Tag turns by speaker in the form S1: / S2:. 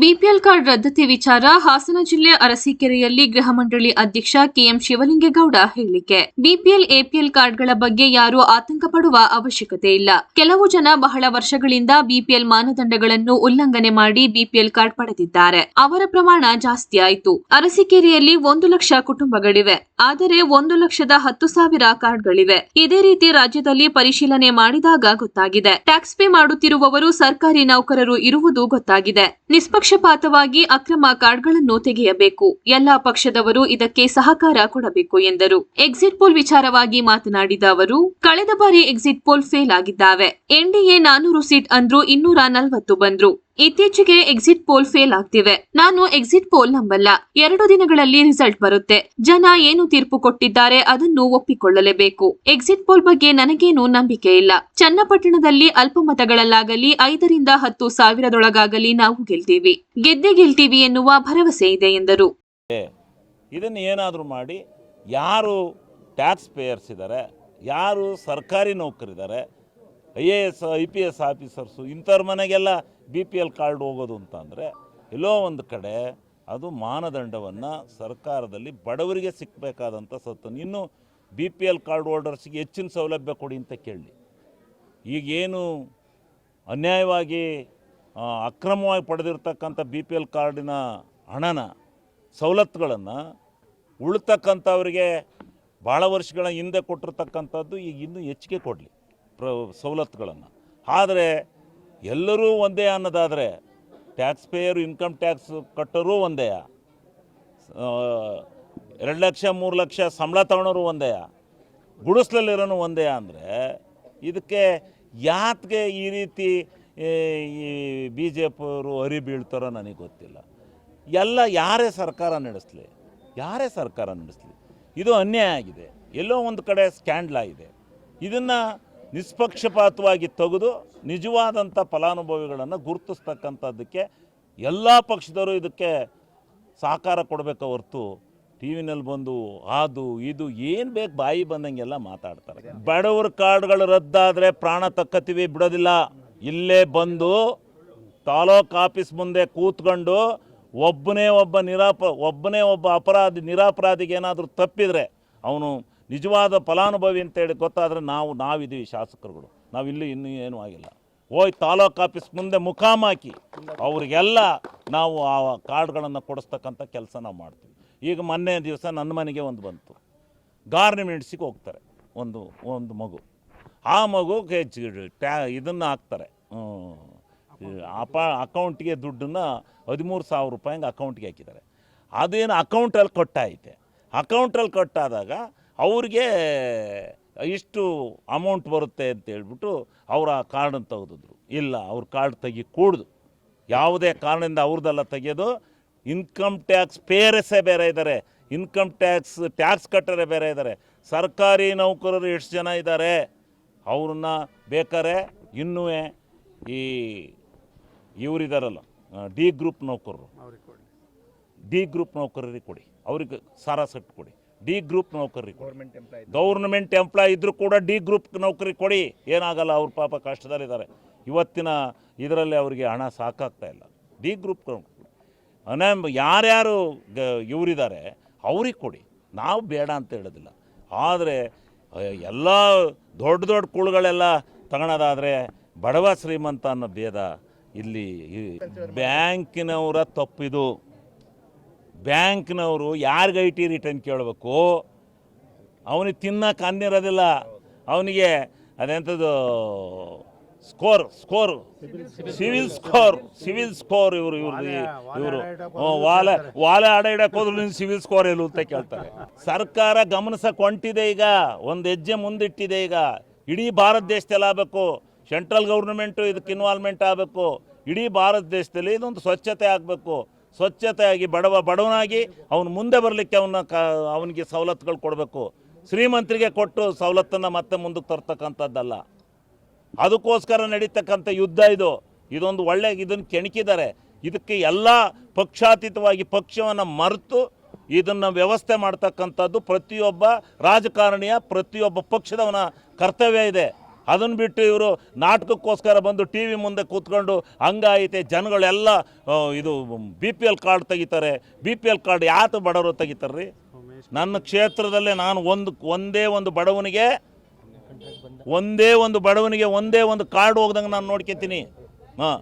S1: BPL card ರದ್ದತಿ ವಿಚಾರ ಹಾಸನ ಜಿಲ್ಲೆ ಅರಸೀಕೆರೆಯಲ್ಲಿ ಗೃಹ ಮಂಡಳಿ ಅಧ್ಯಕ್ಷ ಕೆಎಂ ಶಿವಲಿಂಗೇಗೌಡ ಹೇಳಿಕೆ. ಬಿಪಿಎಲ್ ಎಪಿಎಲ್ ಕಾರ್ಡ್ಗಳ ಬಗ್ಗೆ ಯಾರೂ ಆತಂಕ ಪಡುವ ಅವಶ್ಯಕತೆ ಇಲ್ಲ. ಕೆಲವು ಜನ ಬಹಳ ವರ್ಷಗಳಿಂದ ಬಿಪಿಎಲ್ ಮಾನದಂಡಗಳನ್ನು ಉಲ್ಲಂಘನೆ ಮಾಡಿ ಬಿಪಿಎಲ್ ಕಾರ್ಡ್ ಪಡೆದಿದ್ದಾರೆ. ಅವರ ಪ್ರಮಾಣ ಜಾಸ್ತಿ ಆಯಿತು. ಅರಸೀಕೆರೆಯಲ್ಲಿ 1 ಲಕ್ಷ ಕುಟುಂಬಗಳಿವೆ. ಆದರೆ 1,10,000 ಕಾರ್ಡ್ಗಳಿವೆ. ಇದೇ ರೀತಿ ರಾಜ್ಯದಲ್ಲಿ ಪರಿಶೀಲನೆ ಮಾಡಿದಾಗ ಗೊತ್ತಾಗಿದೆ. ಟ್ಯಾಕ್ಸ್ ಪೇ ಮಾಡುತ್ತಿರುವವರು ಸರ್ಕಾರಿ ನೌಕರರು ಇರುವುದು ಗೊತ್ತಾಗಿದೆ. ನಿಷ್ಪಕ್ಷಪಾತವಾಗಿ ಅಕ್ರಮ ಕಾರ್ಡ್ಗಳನ್ನು ತೆಗೆಯಬೇಕು. ಎಲ್ಲಾ ಪಕ್ಷದವರು ಇದಕ್ಕೆ ಸಹಕಾರ ಕೊಡಬೇಕು ಎಂದರು. ಎಕ್ಸಿಟ್ ಪೋಲ್ ವಿಚಾರವಾಗಿ ಮಾತನಾಡಿದ ಅವರು, ಕಳೆದ ಬಾರಿ ಎಕ್ಸಿಟ್ ಪೋಲ್ ಫೇಲ್ ಆಗಿದ್ದಾವೆ. ಎನ್ಡಿಎ 400 ಸೀಟ್ ಅಂದ್ರು 240 ಬಂದ್ರು. ಇತ್ತೀಚೆಗೆ ಎಕ್ಸಿಟ್ ಪೋಲ್ ಫೇಲ್ ಆಗ್ತಿವೆ. ನಾನು ಎಕ್ಸಿಟ್ ಪೋಲ್ ನಂಬಲ್ಲ. 2 ದಿನಗಳಲ್ಲಿ ರಿಸಲ್ಟ್ ಬರುತ್ತೆ. ಜನ ಏನು ತೀರ್ಪು ಕೊಟ್ಟಿದ್ದಾರೆ ಅದನ್ನು ಒಪ್ಪಿಕೊಳ್ಳಲೇಬೇಕು. ಎಕ್ಸಿಟ್ ಪೋಲ್ ಬಗ್ಗೆ ನನಗೇನು ನಂಬಿಕೆ ಇಲ್ಲ. ಚನ್ನಪಟ್ಟಣದಲ್ಲಿ ಅಲ್ಪಮತಗಳಲ್ಲಾಗಲಿ 5ರಿಂದ 10 ಸಾವಿರದೊಳಗಾಗಲಿ ನಾವು ಗೆಲ್ತೀವಿ. ಗೆದ್ದೇ ಗೆಲ್ತೀವಿ ಎನ್ನುವ ಭರವಸೆ ಇದೆ ಎಂದರು.
S2: ಇದನ್ನು ಏನಾದರೂ ಮಾಡಿ ಯಾರು ಟ್ಯಾಕ್ಸ್ ಪೇಯರ್ಸ್ ಇದ್ದಾರೆ, ಯಾರು ಸರ್ಕಾರಿ ನೌಕರಿದ್ದಾರೆ, IAS IPS ಆಫೀಸರ್ಸು ಇಂಥವ್ರ ಮನೆಗೆಲ್ಲ BPL ಕಾರ್ಡ್ ಹೋಗೋದು ಅಂತಂದರೆ ಎಲ್ಲೋ ಒಂದು ಕಡೆ ಅದು ಮಾನದಂಡವನ್ನು ಸರ್ಕಾರದಲ್ಲಿ ಬಡವರಿಗೆ ಸಿಕ್ಕಬೇಕಾದಂಥ ಸತ್ತು. ಇನ್ನು BPL ಕಾರ್ಡ್ ಹೋಲ್ಡರ್ಸಿಗೆ ಹೆಚ್ಚಿನ ಸೌಲಭ್ಯ ಕೊಡಿ ಅಂತ ಕೇಳಿ. ಈಗೇನು ಅನ್ಯಾಯವಾಗಿ ಅಕ್ರಮವಾಗಿ ಪಡೆದಿರ್ತಕ್ಕಂಥ BPL ಕಾರ್ಡಿನ ಹಣನ ಸವಲತ್ತುಗಳನ್ನು ಉಳ್ತಕ್ಕಂಥವ್ರಿಗೆ ಭಾಳ ವರ್ಷಗಳ ಹಿಂದೆ ಕೊಟ್ಟಿರ್ತಕ್ಕಂಥದ್ದು ಈಗ ಇನ್ನೂ ಹೆಚ್ಚಿಗೆ ಕೊಡಲಿ ಸವಲತ್ತುಗಳನ್ನು. ಆದರೆ ಎಲ್ಲರೂ ಒಂದೇ ಅನ್ನೋದಾದರೆ ಟ್ಯಾಕ್ಸ್ ಪೇಯರು, ಇನ್ಕಮ್ ಟ್ಯಾಕ್ಸ್ ಕಟ್ಟೋರು ಒಂದೇ, 2 ಲಕ್ಷ 3 ಲಕ್ಷ ಸಂಬಳ ತಗೊಳೋರು ಒಂದೇ, ಗುಡಿಸ್ಲಲ್ಲಿರೋನು ಒಂದೇ ಅಂದರೆ ಇದಕ್ಕೆ ಯಾತ್ಗೆ ಈ ರೀತಿ ಈ BJP ಅವರು ಅರಿ ಬೀಳ್ತಾರೋ ನನಗೆ ಗೊತ್ತಿಲ್ಲ. ಎಲ್ಲ ಯಾರೇ ಸರ್ಕಾರ ನಡೆಸಲಿ, ಇದು ಅನ್ಯಾಯ ಆಗಿದೆ. ಎಲ್ಲೋ ಒಂದು ಕಡೆ ಸ್ಕ್ಯಾಂಡಲ್ ಆಗಿದೆ. ಇದನ್ನು ನಿಷ್ಪಕ್ಷಪಾತವಾಗಿ ತೆಗೆದು ನಿಜವಾದಂಥ ಫಲಾನುಭವಿಗಳನ್ನು ಗುರುತಿಸ್ತಕ್ಕಂಥದ್ದಕ್ಕೆ ಎಲ್ಲ ಪಕ್ಷದವರು ಇದಕ್ಕೆ ಸಹಕಾರ ಕೊಡಬೇಕು ಹೊರತು ಟಿವಿನಲ್ಲಿ ಬಂದು ಅದು ಇದು ಏನು ಬೇಕು ಬಾಯಿ ಬಂದಂಗೆಲ್ಲ ಮಾತಾಡ್ತಾರೆ. ಬಡವರ ಕಾರ್ಡ್ಗಳು ರದ್ದಾದರೆ ಪ್ರಾಣ ತಕ್ಕತ್ತೀವಿ, ಬಿಡೋದಿಲ್ಲ. ಇಲ್ಲೇ ಬಂದು ತಾಲೂಕು ಆಫೀಸ್ ಮುಂದೆ ಕೂತ್ಕೊಂಡು ಒಬ್ಬನೇ ಒಬ್ಬ ನಿರಾಪರಾಧಿಗೆ ಏನಾದರೂ ತಪ್ಪಿದರೆ ಅವನು ನಿಜವಾದ ಫಲಾನುಭವಿ ಅಂತೇಳಿ ಗೊತ್ತಾದರೆ ನಾವಿದ್ದೀವಿ ಶಾಸಕರುಗಳು. ನಾವಿಲ್ಲಿ ಇನ್ನೂ ಏನೂ ಆಗಿಲ್ಲ. ಹೋಗಿ ತಾಲೂಕು ಆಫೀಸ್ ಮುಂದೆ ಮುಖಾಮಾಕಿ ಅವರಿಗೆಲ್ಲ ನಾವು ಆ ಕಾರ್ಡ್ಗಳನ್ನು ಕೊಡಿಸ್ತಕ್ಕಂಥ ಕೆಲಸ ನಾವು ಮಾಡ್ತೀವಿ. ಈಗ ಮೊನ್ನೆ ದಿವಸ ನನ್ನ ಮನೆಗೆ ಒಂದು ಬಂತು. ಗಾರ್ಮೆಂಟ್ಸಿಗೆ ಹೋಗ್ತಾರೆ ಒಂದು ಮಗು. ಆ ಮಗುಗೆ ಇದನ್ನು ಹಾಕ್ತಾರೆ, ಅಕೌಂಟಿಗೆ ದುಡ್ಡನ್ನು 13,000 ರೂಪಾಯಿಗೆ ಅಕೌಂಟ್ಗೆ ಹಾಕಿದ್ದಾರೆ. ಅದೇನು ಅಕೌಂಟಲ್ಲಿ ಕೊಟ್ಟಾಯಿತೆ. ಅಕೌಂಟಲ್ಲಿ ಕೊಟ್ಟಾದಾಗ ಅವ್ರಿಗೆ ಇಷ್ಟು ಅಮೌಂಟ್ ಬರುತ್ತೆ ಅಂತ ಹೇಳ್ಬಿಟ್ಟು ಅವರ ಕಾರ್ಡನ್ನು ತೆಗೆದಿದ್ರು. ಇಲ್ಲ, ಅವ್ರ ಕಾರ್ಡ್ ತೆಗಿಕೂಡ್ದು. ಯಾವುದೇ ಕಾರಣದಿಂದ ಅವ್ರದ್ದೆಲ್ಲ ತೆಗೆಯೋದು. ಇನ್ಕಮ್ ಟ್ಯಾಕ್ಸ್ ಪೇಯರ್ಸೇ ಬೇರೆ ಇದ್ದಾರೆ, ಇನ್ಕಮ್ ಟ್ಯಾಕ್ಸ್ ಕಟ್ಟರೆ ಬೇರೆ ಇದ್ದಾರೆ. ಸರ್ಕಾರಿ ನೌಕರರು ಎಷ್ಟು ಜನ ಇದ್ದಾರೆ ಅವ್ರನ್ನ ಬೇಕಾರೆ ಇನ್ನೂ ಇವರಿದ್ದಾರಲ್ಲ ಡಿ ಗ್ರೂಪ್ ನೌಕರರಿಗೆ ಕೊಡಿ, ಅವ್ರಿಗೆ ಸಾರಾಸಟ್ಟು ಕೊಡಿ. ಡಿ ಗ್ರೂಪ್ ನೌಕರರಿಗೆ, ಗೌರ್ಮೆಂಟ್ ಎಂಪ್ಲಾಯ್ ಇದ್ದರೂ ಕೂಡ ಡಿ ಗ್ರೂಪ್ ನೌಕರಿಗೆ ಕೊಡಿ. ಏನಾಗಲ್ಲ, ಅವ್ರ ಪಾಪ ಕಷ್ಟದಲ್ಲಿದ್ದಾರೆ. ಇವತ್ತಿನ ಇದರಲ್ಲಿ ಅವರಿಗೆ ಹಣ ಸಾಕಾಗ್ತಾ ಇಲ್ಲ. ಡಿ ಗ್ರೂಪ್ ಯಾರ್ಯಾರು ಇವರಿದ್ದಾರೆ ಅವ್ರಿಗೆ ಕೊಡಿ, ನಾವು ಬೇಡ ಅಂತ ಹೇಳೋದಿಲ್ಲ. ಆದರೆ ಎಲ್ಲ ದೊಡ್ಡ ಕುಳುಗಳೆಲ್ಲ ತಗೊಳೋದಾದರೆ ಬಡವ ಶ್ರೀಮಂತ ಅನ್ನೋ ಭೇದ ಇಲ್ಲಿ ಬ್ಯಾಂಕಿನವರ ತಪ್ಪಿದು. ಬ್ಯಾಂಕ್ನವರು ಯಾರಿಗೆ IT ರಿಟರ್ನ್ ಕೇಳಬೇಕು? ಅವನಿಗೆ ತಿನ್ನಕ್ಕೆ ಅನ್ನಿರೋದಿಲ್ಲ. ಅವನಿಗೆ ಅದೆಂಥದ್ದು ಸಿವಿಲ್ ಸ್ಕೋರ್ ಇವರು ವಾಲೆ ಆಡ ಇಡಕ್ಕೆ ಹೋದ್ರು ನೀನು ಸಿವಿಲ್ ಸ್ಕೋರ್ ಎಲ್ಲೂ ಅಂತ ಕೇಳ್ತಾರೆ. ಸರ್ಕಾರ ಗಮನಿಸಕ್ಕೆ ಹೊಂಟಿದೆ. ಈಗ ಒಂದು ಹೆಜ್ಜೆ ಮುಂದಿಟ್ಟಿದೆ. ಈಗ ಇಡೀ ಭಾರತ ದೇಶದಲ್ಲಿ ಆಗಬೇಕು. ಸೆಂಟ್ರಲ್ ಗೌರ್ಮೆಂಟು ಇದಕ್ಕೆ ಇನ್ವಾಲ್ವ್ಮೆಂಟ್ ಆಗಬೇಕು. ಇಡೀ ಭಾರತ ದೇಶದಲ್ಲಿ ಇದೊಂದು ಸ್ವಚ್ಛತೆ ಆಗಬೇಕು. ಸ್ವಚ್ಛತೆಯಾಗಿ ಬಡವನಾಗಿ ಅವನು ಮುಂದೆ ಬರಲಿಕ್ಕೆ ಅವನಿಗೆ ಸವಲತ್ತುಗಳು ಕೊಡಬೇಕು. ಶ್ರೀಮಂತರಿಗೆ ಕೊಟ್ಟು ಸವಲತ್ತನ್ನು ಮತ್ತೆ ಮುಂದಕ್ಕೆ ತರ್ತಕ್ಕಂಥದ್ದಲ್ಲ. ಅದಕ್ಕೋಸ್ಕರ ನಡೀತಕ್ಕಂಥ ಯುದ್ಧ ಇದೊಂದು ಇದನ್ನು ಕೆಣಕಿದ್ದಾರೆ. ಇದಕ್ಕೆ ಎಲ್ಲ ಪಕ್ಷಾತೀತವಾಗಿ ಪಕ್ಷವನ್ನು ಮರೆತು ಇದನ್ನು ವ್ಯವಸ್ಥೆ ಮಾಡ್ತಕ್ಕಂಥದ್ದು ಪ್ರತಿಯೊಬ್ಬ ರಾಜಕಾರಣಿಯ, ಪ್ರತಿಯೊಬ್ಬ ಪಕ್ಷದವನ ಕರ್ತವ್ಯ ಇದೆ. ಅದನ್ನು ಬಿಟ್ಟು ಇವರು ನಾಟಕಕ್ಕೋಸ್ಕರ ಬಂದು ಟಿ ವಿ ಮುಂದೆ ಕೂತ್ಕೊಂಡು ಹಂಗಾಯಿತೆ ಜನಗಳೆಲ್ಲ ಇದು BPL ಕಾರ್ಡ್ ತೆಗಿತಾರೆ. BPL ಕಾರ್ಡ್ ಯಾತು ಬಡವರು ತೆಗಿತಾರ್ರಿ? ನನ್ನ ಕ್ಷೇತ್ರದಲ್ಲೇ ನಾನು ಒಂದೇ ಒಂದು ಬಡವನಿಗೆ ಒಂದೇ ಒಂದು ಕಾರ್ಡ್ ಹೋಗ್ದಂಗೆ ನಾನು ನೋಡ್ಕೊತೀನಿ. ಹಾಂ,